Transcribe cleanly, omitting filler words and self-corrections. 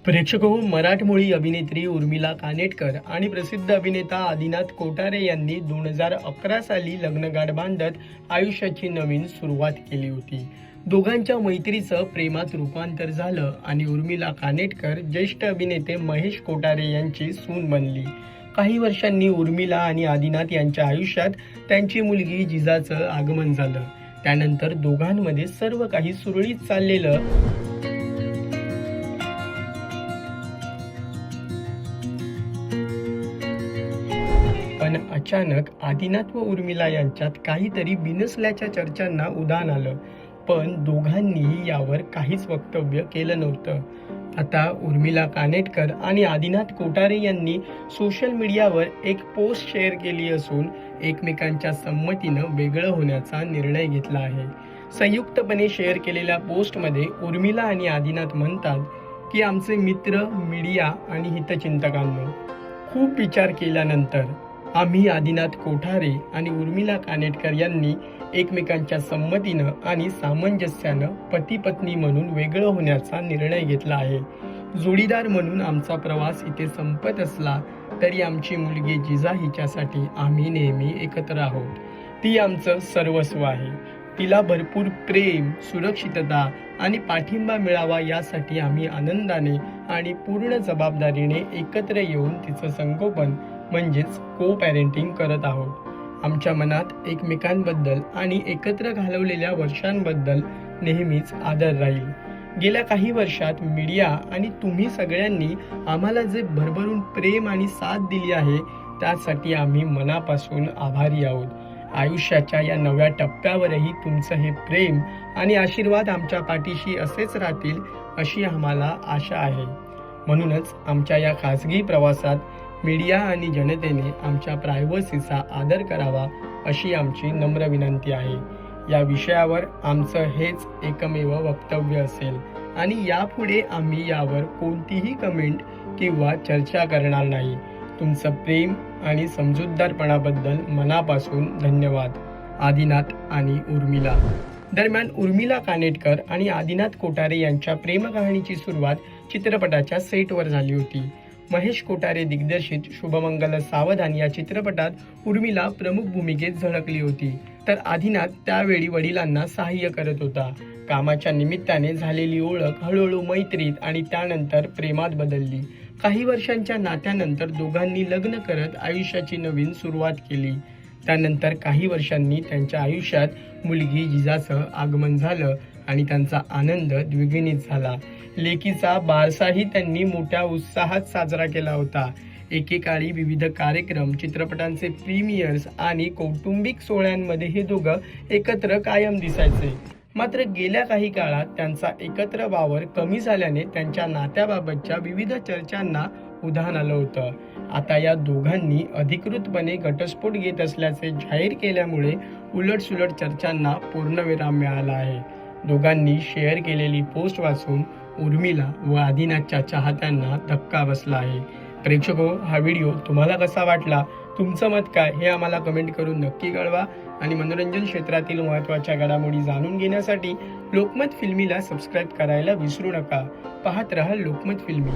प्रेक्षको, मराठमोळी अभिनेत्री उर्मिला कानेटकर आणि प्रसिद्ध अभिनेता आदिनाथ कोठारे यांनी 2011 साली लग्नगाठ बांधत आयुष्याची नवीन सुरुवात केली होती. दोघांच्या मैत्रीचं प्रेमात रूपांतर झालं आणि उर्मिला कानेटकर ज्येष्ठ अभिनेते महेश कोठारे यांची सून बनली. काही वर्षांनी उर्मिला आणि आदिनाथ यांच्या आयुष्यात त्यांची मुलगी जिजाचं आगमन झालं. त्यानंतर दोघांमध्ये सर्व काही सुरळीत चाललेलं. पण अचानक आदिनाथ व उर्मिला यांच्यात काहीतरी बिनसल्याच्या चर्चांना उधाण आलं. पण दोघांनीही यावर काहीच वक्तव्य केलं नव्हतं. आता उर्मिला कानेटकर आणि आदिनाथ कोठारे यांनी सोशल मीडियावर एक पोस्ट शेअर केली असून एकमेकांच्या संमतीनं वेगळं होण्याचा निर्णय घेतला आहे. संयुक्तपणे शेअर केलेल्या पोस्टमध्ये उर्मिला आणि आदिनाथ म्हणतात की आमचे मित्र, मीडिया आणि हितचिंतकांनो, खूप विचार केल्यानंतर आम्ही आदिनाथ कोठारे आणि उर्मिला कानेटकर यांनी एकमेकांच्या संमतीनं आणि सामंजस्यानं पती पत्नी म्हणून वेगळं होण्याचा निर्णय घेतला आहे. जोडीदार म्हणून आमचा प्रवास इथे संपत असला तरी आमची मुलगी जिजा हिच्यासाठी आम्ही नेहमी एकत्र आहोत. ती आमचं सर्वस्व आहे. तिला भरपूर प्रेम, सुरक्षितता आणि पाठिंबा मिळावा यासाठी आम्ही आनंदाने आणि पूर्ण जबाबदारीने एकत्र येऊन तिचं संगोपन म्हणजेच को पॅरेंटिंग करत आहोत. आमच्या मनात एकमेकांबद्दल आणि एकत्र घालवलेल्या वर्षांबद्दल नेहमीच आदर राहील. गेल्या काही वर्षात मीडिया आणि तुम्ही सगळ्यांनी आम्हाला जे भरभरून प्रेम आणि साथ दिली आहे त्यासाठी आम्ही मनापासून आभारी आहोत. आयुष्याच्या या नव्या टप्प्यावरही तुमचं हे प्रेम आणि आशीर्वाद आमच्या पाठीशी असेच राहतील अशी आम्हाला आशा आहे. म्हणूनच आमच्या या खासगी प्रवासात मीडिया आणि जनतेने आमच्या प्रायव्हसीचा आदर करावा अशी आमची नम्र विनंती आहे. या विषयावर आमचं हेच एकमेव वक्तव्य असेल आणि यापुढे आम्ही यावर कोणतीही कमेंट किंवा चर्चा करणार नाही. तुमचं प्रेम आणि समजूतदारपणाबद्दल मनापासून धन्यवाद. आदिनाथ आणि उर्मिला. दरम्यान उर्मिला कानेटकर आणि आदिनाथ कोठारे यांच्या प्रेमकहाणीची सुरुवात चित्रपटाच्या सेटवर झाली होती. महेश कोठारे दिग्दर्शित शुभमंगल सावधान या चित्रपटात उर्मिला प्रमुख भूमिकेत झळकली होती, तर आदिनाथ त्यावेळी वडिलांना सहाय्य करत होता. कामाच्या निमित्ताने झालेली ओळख हळूहळू मैत्रीत आणि त्यानंतर प्रेमात बदलली. काही वर्षांच्या नात्यानंतर दोघांनी लग्न करत आयुष्याची नवीन सुरुवात केली. त्यानंतर काही वर्षांनी त्यांच्या आयुष्यात मुलगी जिजाचं आगमन झालं आणि त्यांचा आनंद द्विगुणित झाला. लेकीचा बारसाही त्यांनी मोठ्या उत्साहात साजरा केला होता. एकेकाळी विविध कार्यक्रम, चित्रपटांचे प्रीमियर्स आणि कौटुंबिक सोहळ्यांमध्ये हे दोघं एकत्र कायम दिसायचे. मात्र गेल्या काही काळात त्यांचा एकत्र वावर कमी झाल्याने त्यांच्या नात्याबाबतच्या विविध चर्चांना उधाण आलं होतं. आता या दोघांनी अधिकृतपणे घटस्फोट घेत असल्याचे जाहीर केल्यामुळे उलटसुलट चर्चांना पूर्णविराम मिळाला आहे. दोघांनी शेअर केलेली पोस्ट वाचून उर्मिला व आदिनाथच्या चाहत्यांना धक्का बसला आहे. प्रेक्षको, हा व्हिडिओ तुम्हाला कसा वाटला, तुमचं मत काय हे आम्हाला कमेंट करून नक्की कळवा आणि मनोरंजन क्षेत्रातील महत्त्वाच्या घडामोडी जाणून घेण्यासाठी लोकमत फिल्मीला सबस्क्राईब करायला विसरू नका. पाहत रहा लोकमत फिल्मी.